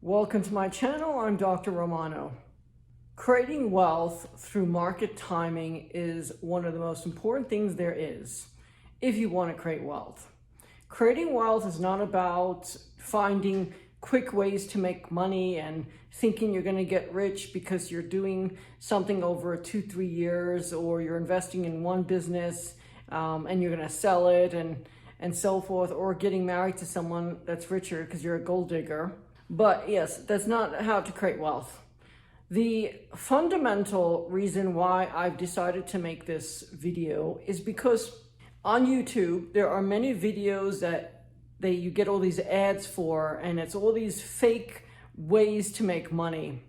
Welcome to my channel. I'm Dr. Romano. Creating wealth through market timing is one of the most important things there is if you want to create wealth. Creating wealth is not about finding quick ways to make money and thinking you're going to get rich because you're doing something over 2-3 years, or you're investing in one business and you're going to sell it and so forth, or getting married to someone that's richer because you're a gold digger. But yes, that's not how to create wealth. The fundamental reason why I've decided to make this video is because on YouTube, there are many videos that you get all these ads for, and it's all these fake ways to make money.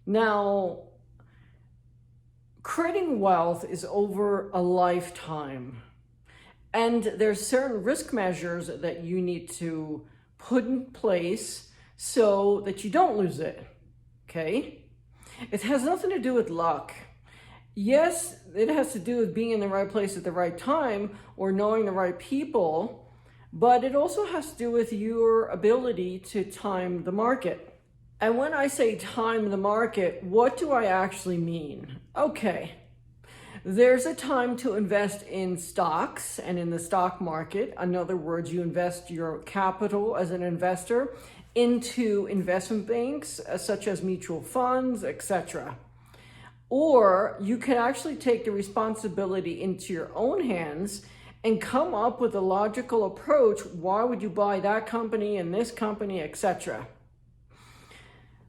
Now, creating wealth is over a lifetime, and there's certain risk measures that you need to put in place so that you don't lose it, okay? It has nothing to do with luck. Yes, it has to do with being in the right place at the right time or knowing the right people, but it also has to do with your ability to time the market. And when I say time the market, what do I actually mean? Okay, there's a time to invest in stocks and in the stock market. In other words, you invest your capital as an investor into investment banks such as mutual funds, etc. Or you can actually take the responsibility into your own hands and come up with a logical approach. Why would you buy that company and this company, etc.?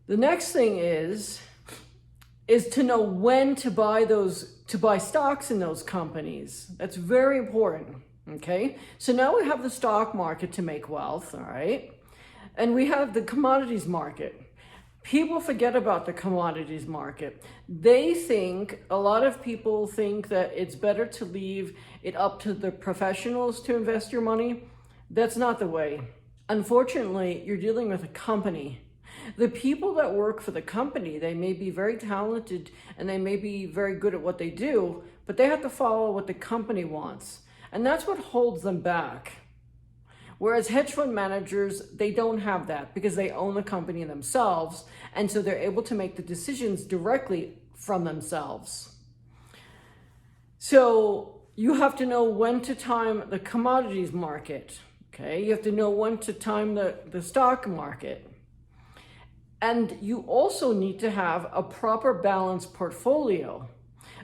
The next thing is to know when to buy stocks in those companies. That's very important, okay? So now we have the stock market to make wealth, all right? And we have the commodities market. People forget about the commodities market. A lot of people think that it's better to leave it up to the professionals to invest your money. That's not the way. Unfortunately, you're dealing with a company. The people that work for the company, they may be very talented and they may be very good at what they do, but they have to follow what the company wants. And that's what holds them back. Whereas hedge fund managers, they don't have that because they own the company themselves. And so they're able to make the decisions directly from themselves. So you have to know when to time the commodities market. Okay, you have to know when to time the stock market. And you also need to have a proper balanced portfolio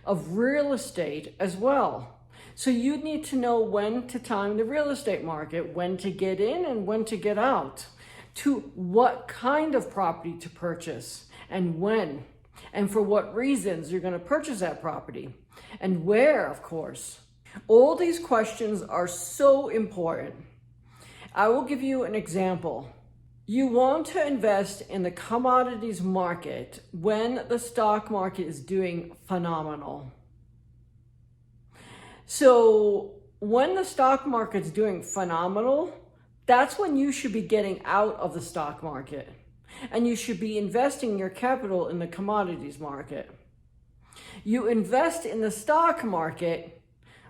of real estate as well. So you need to know when to time the real estate market, when to get in and when to get out, to what kind of property to purchase and when, and for what reasons you're going to purchase that property, and where, of course. All these questions are so important. I will give you an example. You want to invest in the commodities market when the stock market is doing phenomenal. So when the stock market's doing phenomenal, that's when you should be getting out of the stock market, and you should be investing your capital in the commodities market. You invest in the stock market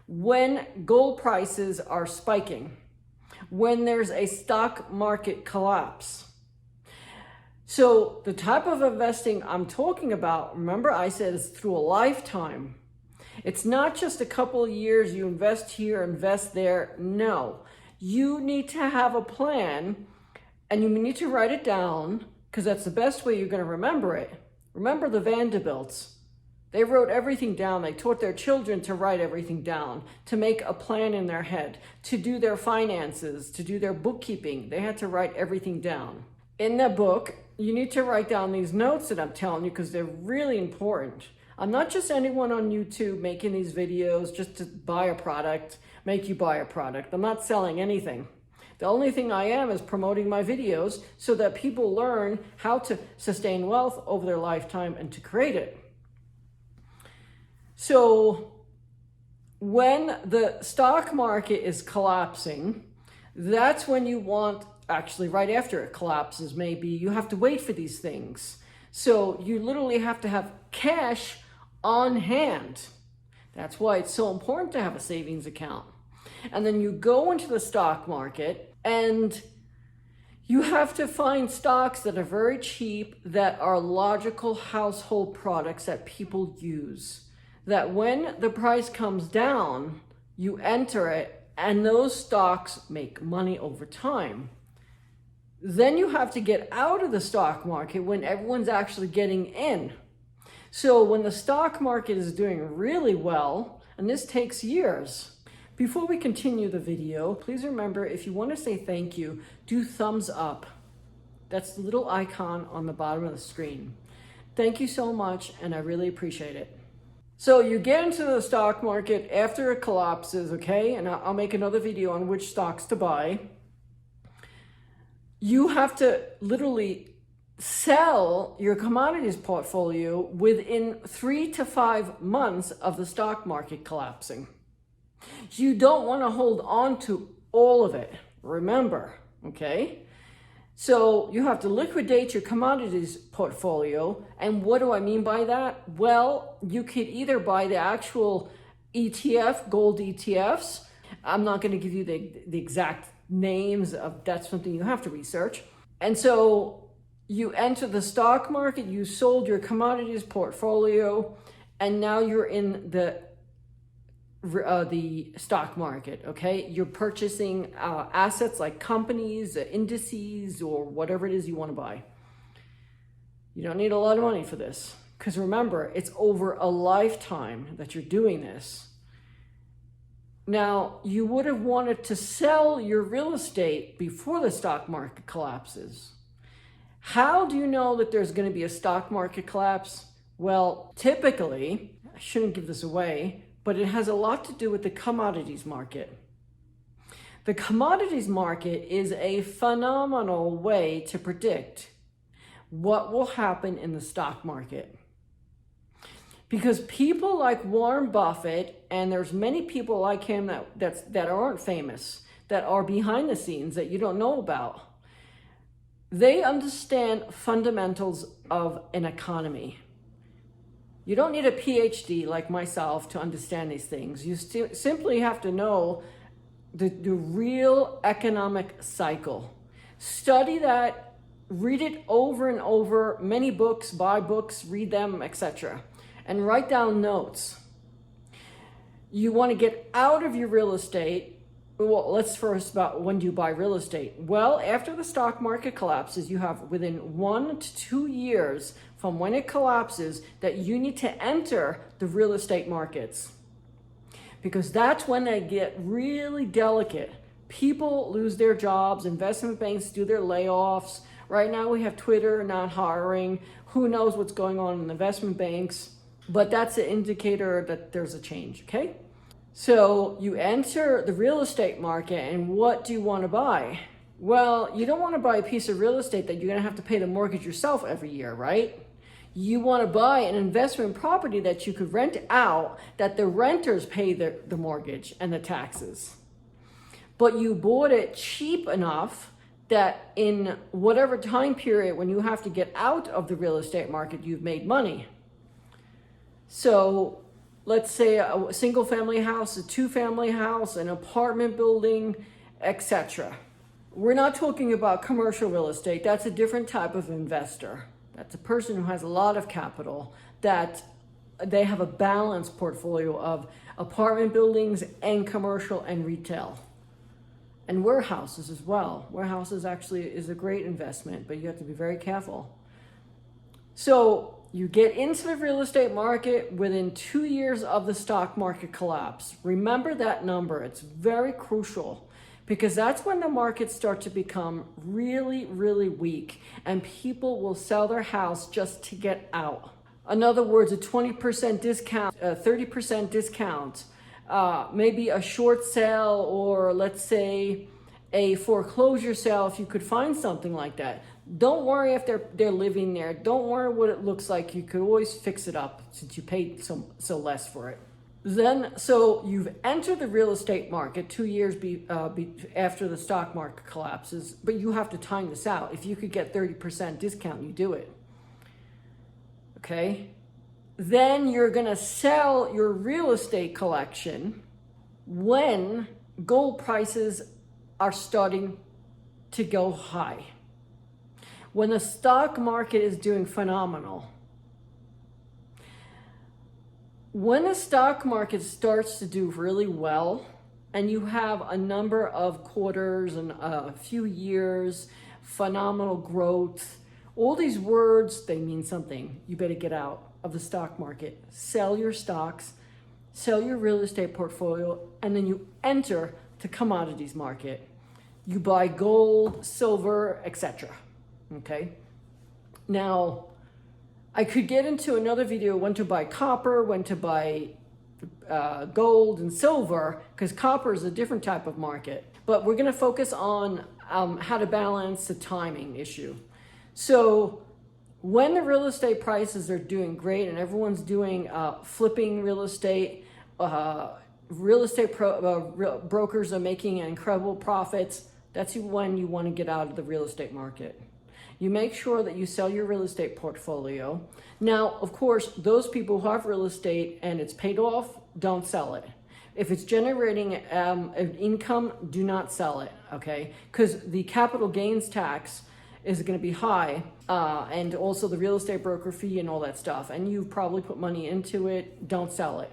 when gold prices are spiking, when there's a stock market collapse. So the type of investing I'm talking about, remember I said it's through a lifetime. It's not just a couple of years, you invest here, invest there. No, you need to have a plan, and you need to write it down because that's the best way you're going to remember it. Remember the Vanderbilts. They wrote everything down. They taught their children to write everything down, to make a plan in their head, to do their finances, to do their bookkeeping. They had to write everything down. In the book, you need to write down these notes that I'm telling you because they're really important. I'm not just anyone on YouTube making these videos just to buy a product, make you buy a product. I'm not selling anything. The only thing I am is promoting my videos so that people learn how to sustain wealth over their lifetime and to create it. So when the stock market is collapsing, that's when you want, actually right after it collapses maybe, you have to wait for these things. So you literally have to have cash on hand. That's why it's so important to have a savings account. And then you go into the stock market and You have to find stocks that are very cheap, that are logical household products that people use. That when the price comes down, you enter it, and those stocks make money over time. Then you have to get out of the stock market when everyone's actually getting in. So when the stock market is doing really well, and this takes years. Before we continue the video, please remember, if you want to say thank you, do thumbs up. That's the little icon on the bottom of the screen. Thank you so much, and I really appreciate it. So you get into the stock market after it collapses, okay? And I'll make another video on which stocks to buy. You have to literally sell your commodities portfolio within 3 to 5 months of the stock market collapsing. You don't want to hold on to all of it, remember, okay? So you have to liquidate your commodities portfolio. And what do I mean by that? Well, you could either buy the actual ETF, gold ETFs. I'm not going to give you the exact names of, that's something you have to research. And so you enter the stock market, you sold your commodities portfolio, and now you're in the stock market, okay? You're purchasing assets like companies, indices, or whatever it is you want to buy. You don't need a lot of money for this, because remember, it's over a lifetime that you're doing this. Now, you would have wanted to sell your real estate before the stock market collapses. How do you know that there's going to be a stock market collapse? Well, typically, I shouldn't give this away, but it has a lot to do with the commodities market. The commodities market is a phenomenal way to predict what will happen in the stock market. Because people like Warren Buffett, and there's many people like him that aren't famous, that are behind the scenes that you don't know about, they understand fundamentals of an economy. You don't need a PhD like myself to understand these things. You simply have to know the real economic cycle. Study that, read it over and over, many books, buy books, read them, etc. And write down notes. You want to get out of your real estate. Well, let's first about when do you buy real estate? Well, after the stock market collapses, you have within 1 to 2 years from when it collapses that you need to enter the real estate markets. Because that's when they get really delicate. People lose their jobs, investment banks do their layoffs. Right now we have Twitter not hiring. Who knows what's going on in investment banks? But that's an indicator that there's a change, okay? So you enter the real estate market, and what do you want to buy? Well, you don't want to buy a piece of real estate that you're going to have to pay the mortgage yourself every year, right? You want to buy an investment property that you could rent out, that the renters pay the mortgage and the taxes. But you bought it cheap enough that in whatever time period when you have to get out of the real estate market, you've made money. So let's say a single family house, a 2-family house, an apartment building, etc. We're not talking about commercial real estate. That's a different type of investor. That's a person who has a lot of capital, that they have a balanced portfolio of apartment buildings and commercial and retail. And warehouses as well. Warehouses actually is a great investment, but you have to be very careful. So you get into the real estate market within 2 years of the stock market collapse. Remember that number. It's very crucial, because that's when the markets start to become really, really weak, and people will sell their house just to get out. In other words, a 20% discount, a 30% discount, maybe a short sale, or let's say a foreclosure sale if you could find something like that. Don't worry if they're living there. Don't worry what it looks like. You could always fix it up since you paid so less for it. Then, so you've entered the real estate market 2 years after the stock market collapses, but you have to time this out. If you could get 30% discount, you do it. Okay? Then you're going to sell your real estate collection when gold prices are starting to go high. When the stock market is doing phenomenal, when the stock market starts to do really well, and you have a number of quarters and a few years, phenomenal growth, all these words, they mean something. You better get out of the stock market. Sell your stocks, sell your real estate portfolio, and then you enter the commodities market. You buy gold, silver, etc. Okay? Now, I could get into another video when to buy copper, when to buy gold and silver, because copper is a different type of market. But we're going to focus on how to balance the timing issue. So when the real estate prices are doing great and everyone's doing flipping real estate brokers are making incredible profits, that's when you want to get out of the real estate market. You make sure that you sell your real estate portfolio. Now, of course, those people who have real estate and it's paid off, don't sell it. If it's generating an income, do not sell it, okay? Because the capital gains tax is going to be high, and also the real estate broker fee and all that stuff. And you've probably put money into it, don't sell it.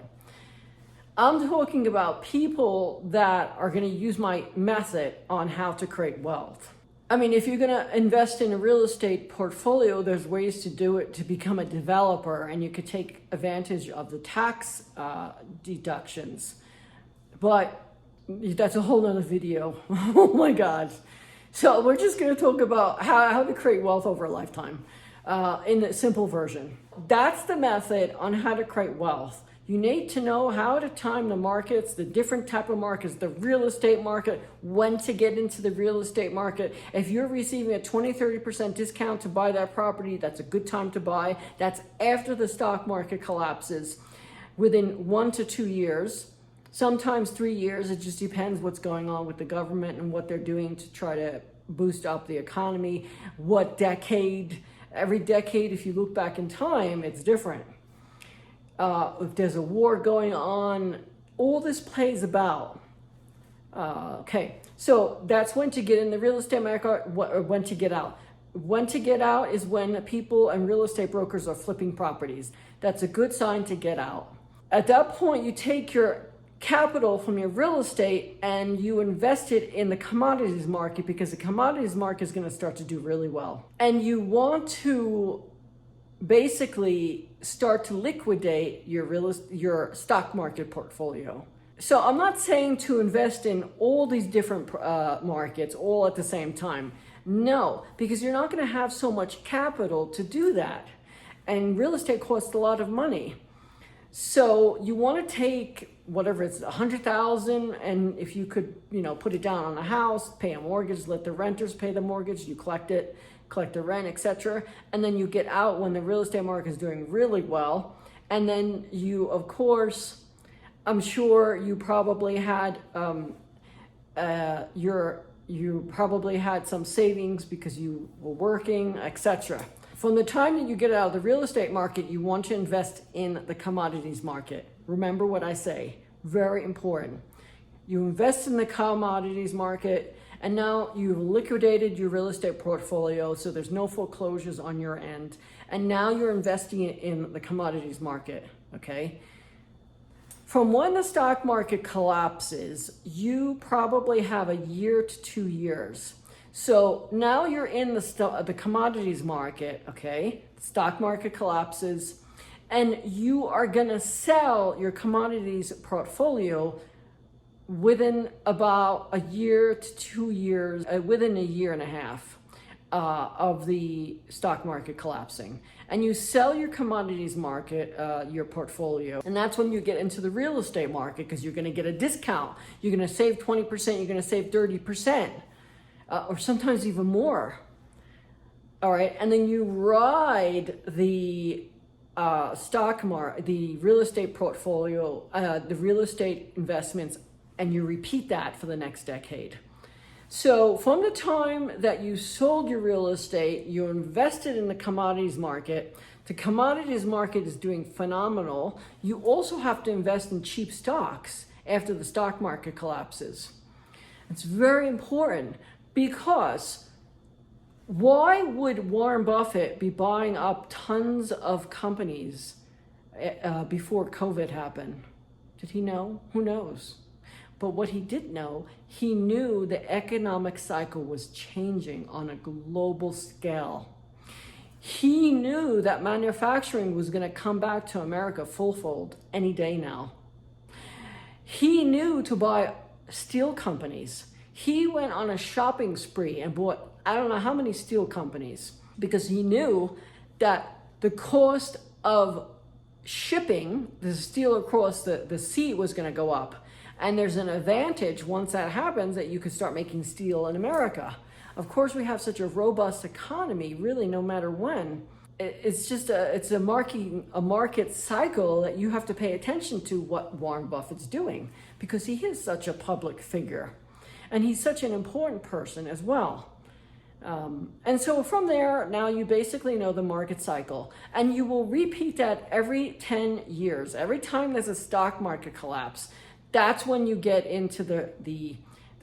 I'm talking about people that are going to use my method on how to create wealth. I mean, if you're going to invest in a real estate portfolio, there's ways to do it to become a developer, and you could take advantage of the tax deductions. But that's a whole nother video. Oh my gosh. So we're just going to talk about how to create wealth over a lifetime in the simple version. That's the method on how to create wealth. You need to know how to time the markets, the different type of markets, the real estate market, when to get into the real estate market. If you're receiving a 20-30% discount to buy that property, that's a good time to buy. That's after the stock market collapses within 1 to 2 years, sometimes 3 years. It just depends what's going on with the government and what they're doing to try to boost up the economy. What decade, every decade, if you look back in time, it's different. If there's a war going on, all this plays about. Okay, so that's when to get in the real estate market, or when to get out. When to get out is when people and real estate brokers are flipping properties. That's a good sign to get out. At that point, you take your capital from your real estate and you invest it in the commodities market, because the commodities market is going to start to do really well. And you want to basically start to liquidate your stock market portfolio. So I'm not saying to invest in all these different markets all at the same time. No, because you're not going to have so much capital to do that. And real estate costs a lot of money. So you want to take whatever it's 100,000, and if you could, put it down on a house, pay a mortgage, let the renters pay the mortgage, you collect the rent, etc. And then you get out when the real estate market is doing really well. And then you, of course, I'm sure you probably had you probably had some savings because you were working, etc. From the time that you get out of the real estate market, you want to invest in the commodities market. Remember what I say, very important. You invest in the commodities market, and now you've liquidated your real estate portfolio, so there's no foreclosures on your end. And now you're investing in the commodities market, okay? From when the stock market collapses, you probably have a year to 2 years. So now you're in the commodities market, okay? Stock market collapses, and you are gonna sell your commodities portfolio within about a year to 2 years, within a year and a half of the stock market collapsing. And you sell your commodities market, your portfolio, and that's when you get into the real estate market, because you're gonna get a discount. You're gonna save 20%, you're gonna save 30%, or sometimes even more. All right, and then you ride the the real estate portfolio, the real estate investments, and you repeat that for the next decade. So from the time that you sold your real estate, you invested in the commodities market. The commodities market is doing phenomenal. You also have to invest in cheap stocks after the stock market collapses. It's very important, because Why would Warren Buffett be buying up tons of companies before COVID happened? Did he know? Who knows? But what he did know, he knew the economic cycle was changing on a global scale. He knew that manufacturing was going to come back to America full-fold any day now. He knew to buy steel companies. He went on a shopping spree and bought I don't know how many steel companies because he knew that the cost of shipping the steel across the sea was going to go up. And there's an advantage once that happens that you could start making steel in America. Of course, we have such a robust economy, really, no matter when. It's just a market cycle that you have to pay attention to what Warren Buffett's doing because he is such a public figure. And he's such an important person as well. And so from there, now you basically know the market cycle. And you will repeat that every 10 years. Every time there's a stock market collapse, that's when you get into the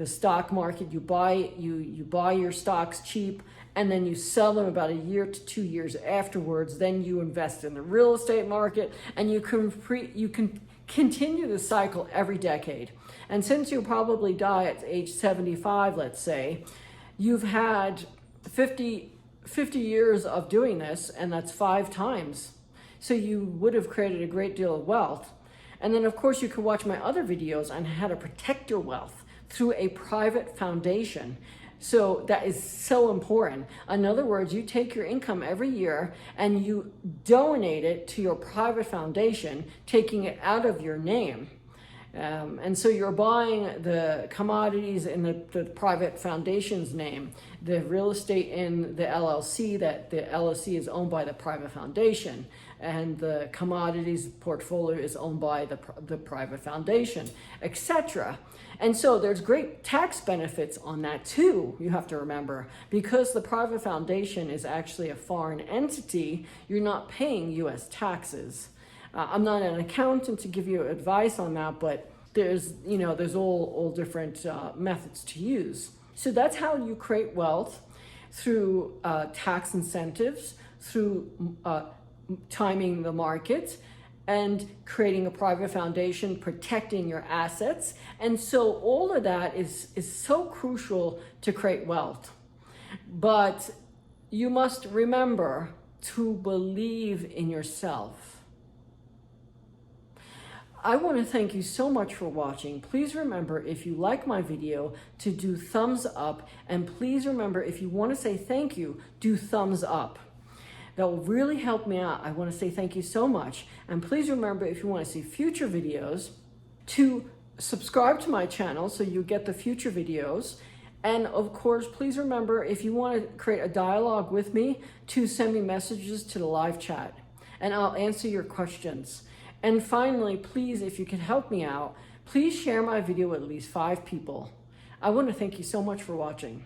stock market. You buy your stocks cheap, and then you sell them about a year to 2 years afterwards. Then you invest in the real estate market, and you can continue the cycle every decade. And since you probably die at age 75, let's say, you've had 50 years of doing this, and that's 5 times. So you would have created a great deal of wealth. And then, of course, you can watch my other videos on how to protect your wealth through a private foundation. So that is so important. In other words, you take your income every year and you donate it to your private foundation, taking it out of your name. And so you're buying the commodities in the private foundation's name, the real estate in the LLC, that the LLC is owned by the private foundation, and the commodities portfolio is owned by the private foundation, etc. And so there's great tax benefits on that too, you have to remember. Because the private foundation is actually a foreign entity, you're not paying US taxes. I'm not an accountant to give you advice on that, but there's all different methods to use. So that's how you create wealth, through tax incentives, through timing the market, and creating a private foundation, protecting your assets. And so all of that is so crucial to create wealth. But you must remember to believe in yourself. I want to thank you so much for watching. Please remember, if you like my video, to do thumbs up. And please remember, if you want to say thank you, do thumbs up. That will really help me out. I want to say thank you so much. And please remember, if you want to see future videos, to subscribe to my channel so you get the future videos. And of course, please remember, if you want to create a dialogue with me, to send me messages to the live chat, and I'll answer your questions. And finally, please, if you can help me out, please share my video with at least 5 people. I want to thank you so much for watching.